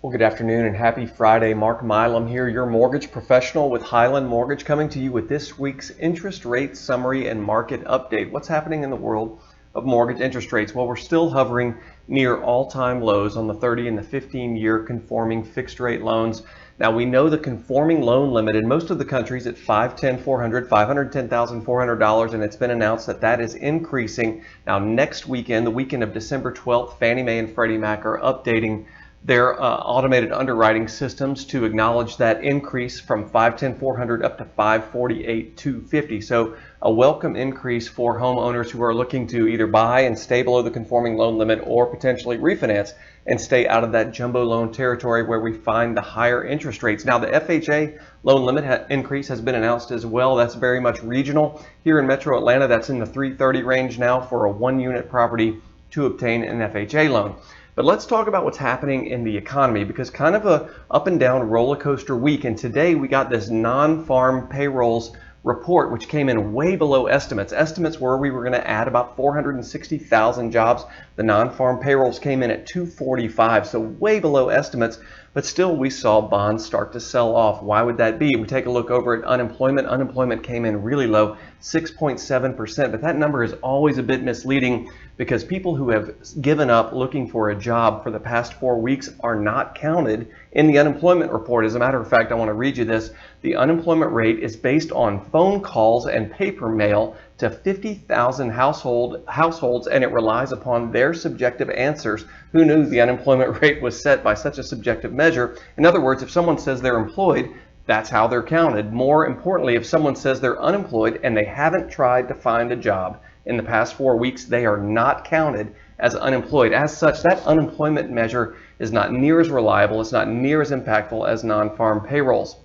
Well, good afternoon and happy Friday. Mark Milam here, your mortgage professional with Highland Mortgage, coming to you with this week's interest rate summary and market update. What's happening in the world of mortgage interest rates? Well, we're still hovering near all-time lows on the 30 and the 15-year conforming fixed rate loans. Now, we know the conforming loan limit in most of the countries at $510,400, and it's been announced that that is increasing. Now, next weekend, the weekend of December 12th, Fannie Mae and Freddie Mac are updating their automated underwriting systems to acknowledge that increase from 510,400 up to 548,250. So a welcome increase for homeowners who are looking to either buy and stay below the conforming loan limit or potentially refinance and stay out of that jumbo loan territory where we find the higher interest rates. Now, the FHA loan limit increase has been announced as well. That's very much regional. Here in Metro Atlanta, that's in the 330 range now for a one-unit property to obtain an FHA loan. But let's talk about what's happening in the economy, because kind of a up and down roller coaster week. And today we got this non-farm payrolls report, which came in way below estimates. Estimates were we were going to add about 460,000 jobs. The non-farm payrolls came in at 245, so way below estimates. But still, we saw bonds start to sell off. Why would that be? We take a look over at unemployment. Unemployment came in really low, 6.7%. But that number is always a bit misleading because people who have given up looking for a job for the past 4 weeks are not counted in the unemployment report. As a matter of fact, I want to read you this. The unemployment rate is based on phone calls and paper mail to 50,000 households, and it relies upon their subjective answers. Who knew the unemployment rate was set by such a subjective measure? In other words, if someone says they're employed, that's how they're counted. More importantly, if someone says they're unemployed and they haven't tried to find a job in the past 4 weeks, they are not counted as unemployed. As such, that unemployment measure is not near as reliable, it's not near as impactful as non-farm payrolls.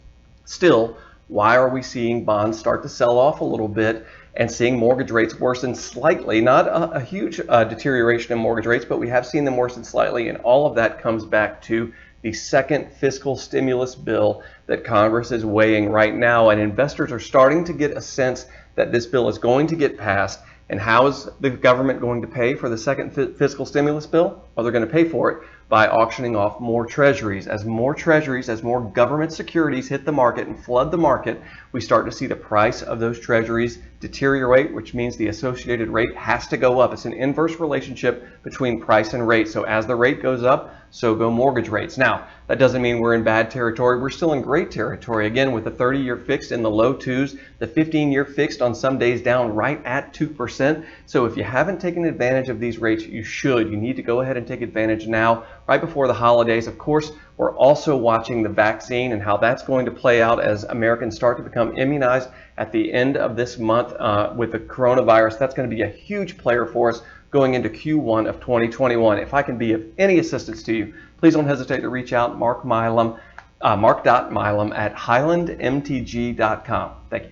Still, why are we seeing bonds start to sell off a little bit and seeing mortgage rates worsen slightly? Not a huge deterioration in mortgage rates, but we have seen them worsen slightly, and all of that comes back to the second fiscal stimulus bill that Congress is weighing right now, and investors are starting to get a sense that this bill is going to get passed. And how is the government going to pay for the second fiscal stimulus bill? Well, they're going to pay for it by auctioning off more treasuries. As more government securities hit the market and flood the market, we start to see the price of those treasuries deteriorate, which means the associated rate has to go up. It's an inverse relationship between price and rate. So as the rate goes up, so go mortgage rates. Now, that doesn't mean we're in bad territory. We're still in great territory. Again, with the 30-year fixed in the low 2s, the 15-year fixed on some days down right at 2%. So if you haven't taken advantage of these rates, you should. You need to go ahead and take advantage now, right before the holidays. Of course, we're also watching the vaccine and how that's going to play out as Americans start to become immunized at the end of this month with the coronavirus. That's going to be a huge player for us going into Q1 of 2021. If I can be of any assistance to you, please don't hesitate to reach out. Mark.Milam at highlandmtg.com. Thank you.